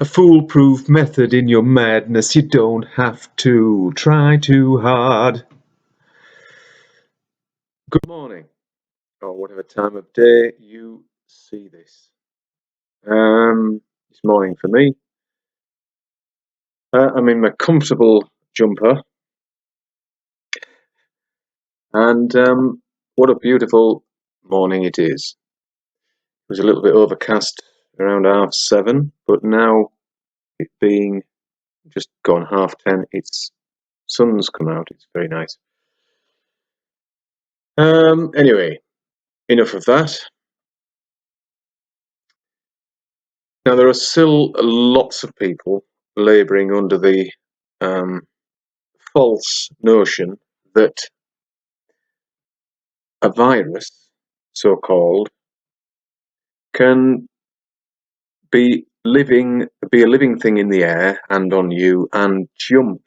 A foolproof method in your madness. You don't have to try too hard. Good morning, or whatever time of day you see this. It's morning for me. I'm in my comfortable jumper, and what a beautiful morning it is. It was a little bit overcast around 7:30, but now it being just gone 10:30, it's sun's come out. It's very nice. Anyway, enough of that. Now, there are still lots of people labouring under the false notion that a virus, so-called, can be a living thing in the air and on you and jump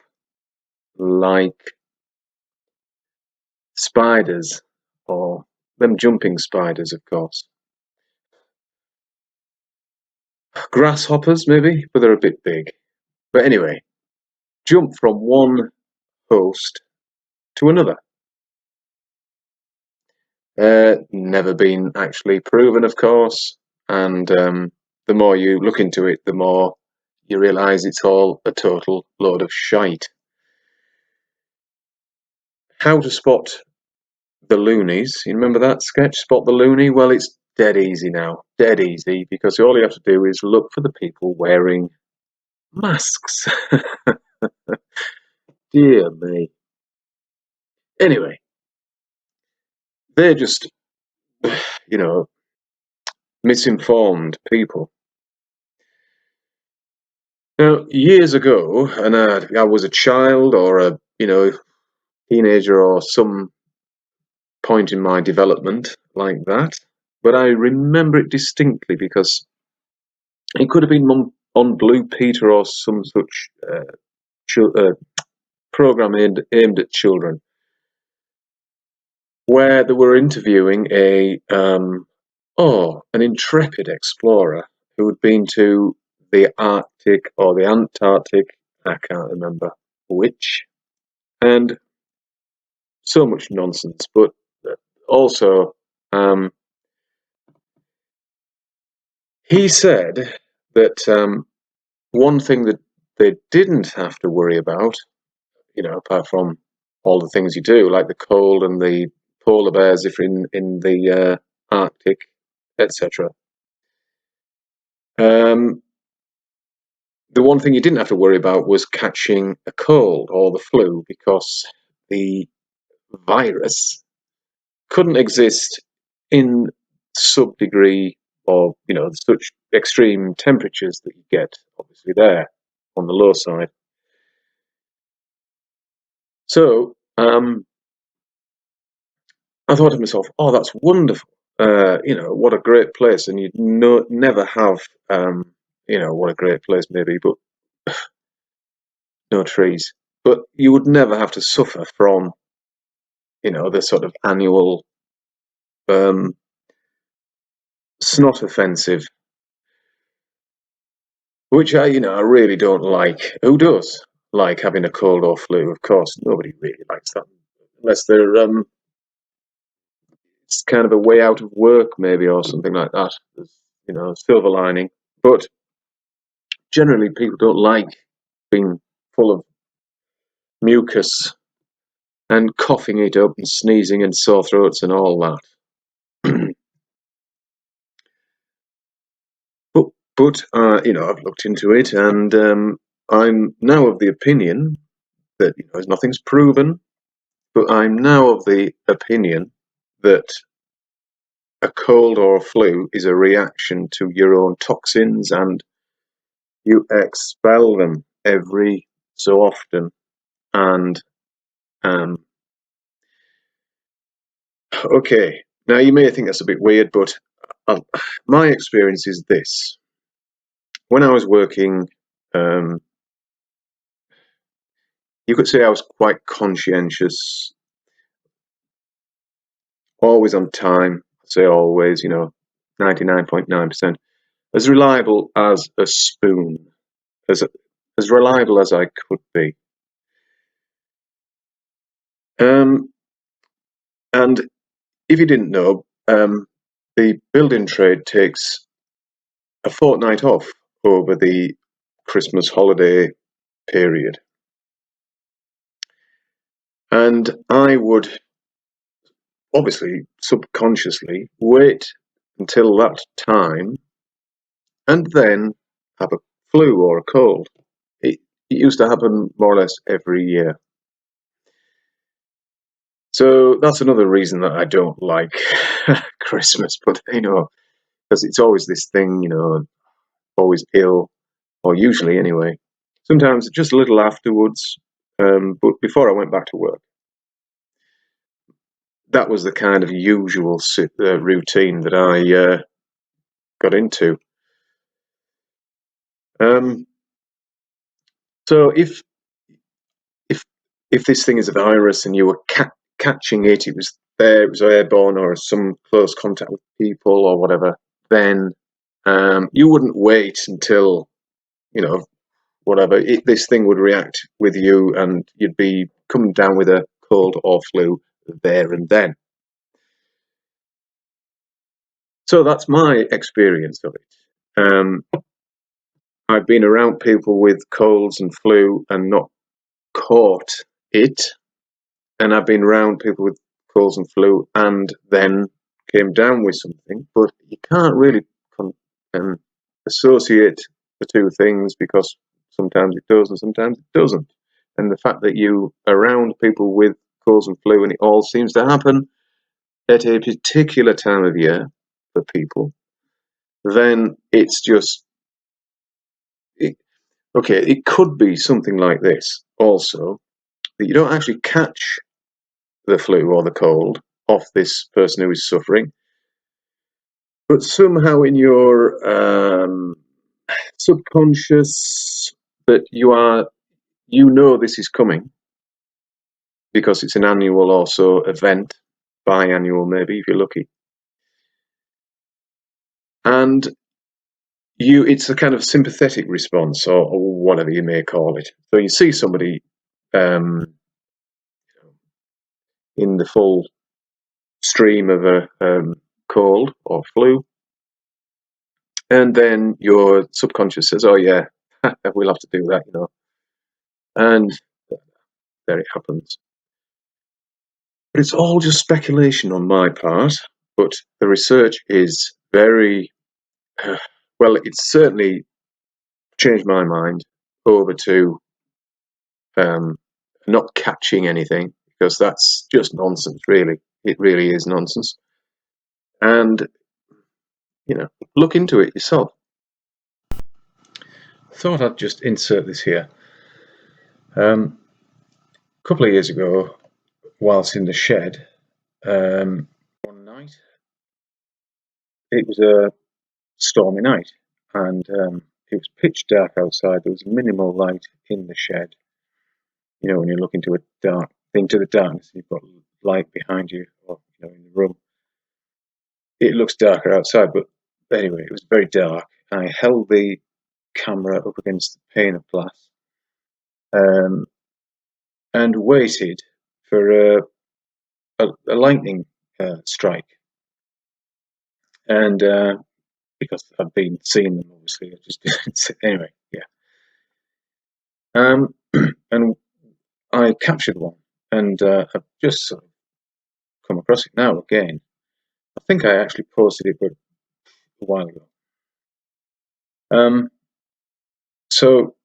like spiders, or them jumping spiders, of course. Grasshoppers, maybe, but they're a bit big. But anyway, jump from one host to another. Never been actually proven, of course, and the more you look into it, the more you realise it's all a total load of shite. How to spot the loonies? You remember that sketch, Spot the Loony? Well, it's dead easy now, dead easy, because all you have to do is look for the people wearing masks. Dear me. Anyway, they're just, misinformed people. Now, years ago, and I was a child or a teenager or some point in my development like that, but I remember it distinctly because it could have been on Blue Peter or some such program aimed at children, where they were interviewing an intrepid explorer who had been to the Arctic or the Antarctic, I can't remember which, and so much nonsense. But also, he said that one thing that they didn't have to worry about, apart from all the things you do, like the cold and the polar bears if in the Arctic, etc. The one thing you didn't have to worry about was catching a cold or the flu, because the virus couldn't exist in sub-degree or such extreme temperatures that you get obviously there on the low side. So I thought to myself, oh, that's wonderful. What a great place. And you'd never have, what a great place maybe, but no trees. But you would never have to suffer from, the sort of annual snot offensive, which I really don't like. Who does like having a cold or flu? Of course, nobody really likes that, unless they're it's kind of a way out of work, maybe, or something like that. There's, silver lining. But generally, people don't like being full of mucus and coughing it up and sneezing and sore throats and all that. but I've looked into it, and I'm now of the opinion that nothing's proven, but I'm now of the opinion that a cold or a flu is a reaction to your own toxins, and you expel them every so often. And okay, now you may think that's a bit weird, but my experience is this. When I was working, you could say I was quite conscientious, always on time. I'd say always, 99.9%, as reliable as a spoon. as reliable as I could be. And if you didn't know, the building trade takes a fortnight off over the Christmas holiday period. And I would obviously subconsciously wait until that time and then have a flu or a cold. It used to happen more or less every year. So that's another reason that I don't like Christmas, but because it's always this thing, always ill, or usually anyway. Sometimes just a little afterwards, but before I went back to work. That was the kind of usual routine that I got into. So if if this thing is a virus and you were catching it, it was there, it was airborne or some close contact with people or whatever, then you wouldn't wait until whatever this thing would react with you, and you'd be coming down with a cold or flu there and then. So that's my experience of it. I've been around people with colds and flu and not caught it, and I've been around people with colds and flu and then came down with something. But you can't really associate the two things, because sometimes it does and sometimes it doesn't. And the fact that you are around people with colds and flu and it all seems to happen at a particular time of year for people, then it's just okay. It could be something like this also, that you don't actually catch the flu or the cold off this person who is suffering, but somehow in your subconscious that this is coming, because it's an annual also event, biannual maybe if you're lucky, and it's a kind of sympathetic response, or whatever you may call it. So you see somebody in the full stream of a cold or flu, and then your subconscious says, "Oh yeah, we'll have to do that," and there it happens. But it's all just speculation on my part. But the research is very well. It's certainly changed my mind over to not catching anything, because that's just nonsense. Really, it really is nonsense. And look into it yourself. Thought I'd just insert this here. A couple of years ago, whilst in the shed, one night, it was a stormy night, and it was pitch dark outside. There was minimal light in the shed. When you look into the darkness, you've got light behind you, or in the room. It looks darker outside, but anyway, it was very dark. I held the camera up against the pane of glass, and waited for a lightning strike. And because I've been seeing them, obviously, I just anyway, yeah. And I captured one, and I've just sort of come across it now again. I think I actually posted it a while ago. So,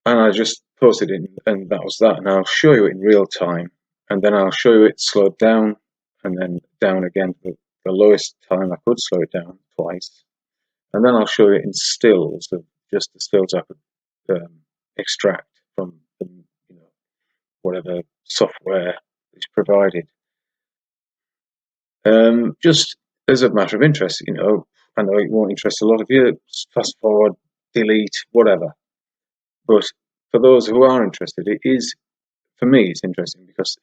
and I just posted it, and that was that. And I'll show you it in real time, and then I'll show you it slowed down, and then down again to the lowest time I could slow it down twice, and then I'll show you it in stills, of just the stills I could extract from whatever software is provided. Just as a matter of interest, I know it won't interest a lot of you. Fast forward, delete, whatever. But for those who are interested, for me, it's interesting because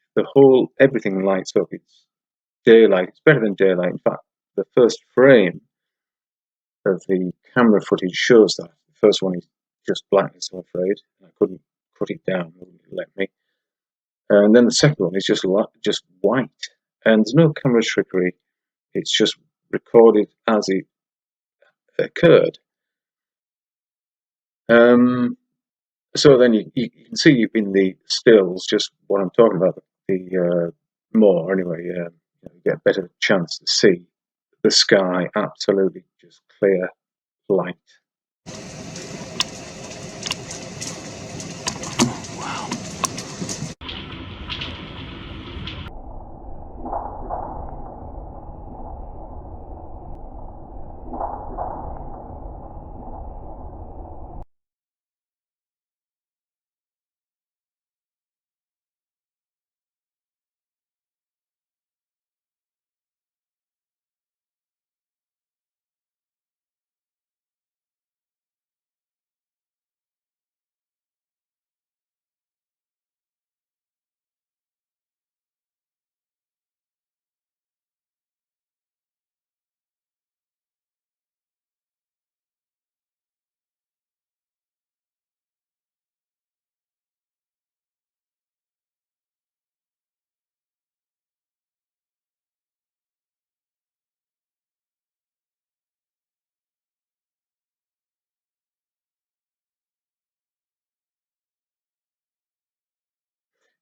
everything lights up. It's daylight. It's better than daylight. In fact, the first frame of the camera footage shows that. The first one is just blackness, I'm afraid. I couldn't cut it down, it wouldn't let me. And then the second one is just white, and there's no camera trickery. It's just recorded as it occurred. So then you can see in the stills just what I'm talking about. The more anyway, you get a better chance to see the sky absolutely just clear light.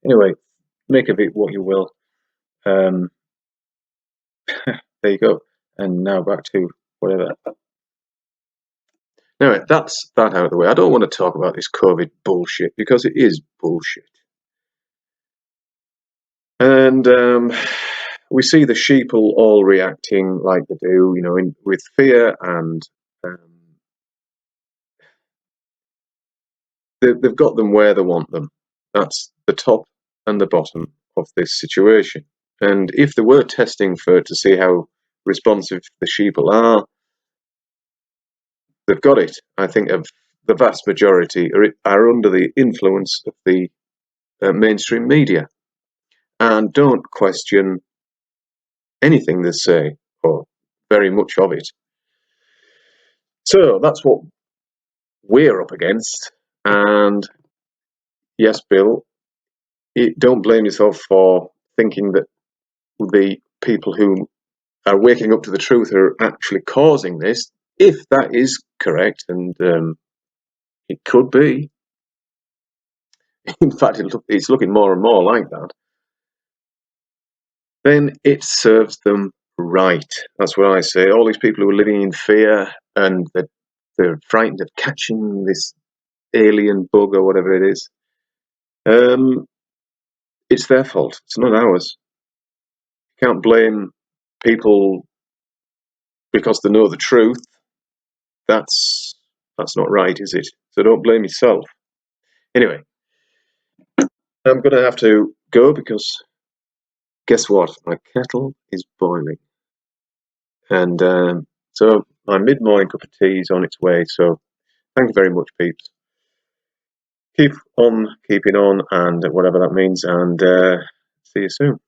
Anyway, make of it what you will. There you go. And now back to whatever. Anyway, that's that out of the way. I don't want to talk about this COVID bullshit because it is bullshit. And we see the sheeple all reacting like they do, with fear, and um, they've got them where they want them. That's the top and the bottom of this situation. And if they were testing to see how responsive the sheeple are, they've got it. I think of the vast majority are under the influence of the mainstream media and don't question anything they say, or very much of it. So that's what we're up against. And yes, Bill, don't blame yourself for thinking that the people who are waking up to the truth are actually causing this. If that is correct, and it could be, in fact, it's looking more and more like that, then it serves them right. That's what I say. All these people who are living in fear and that they're frightened of catching this alien bug or whatever it is, it's their fault. It's not ours. You can't blame people because they know the truth. That's not right, is it? So don't blame yourself. Anyway, I'm going to have to go because guess what? My kettle is boiling. And so my mid-morning cup of tea is on its way. So thank you very much, peeps. Keep on keeping on, and whatever that means. And see you soon.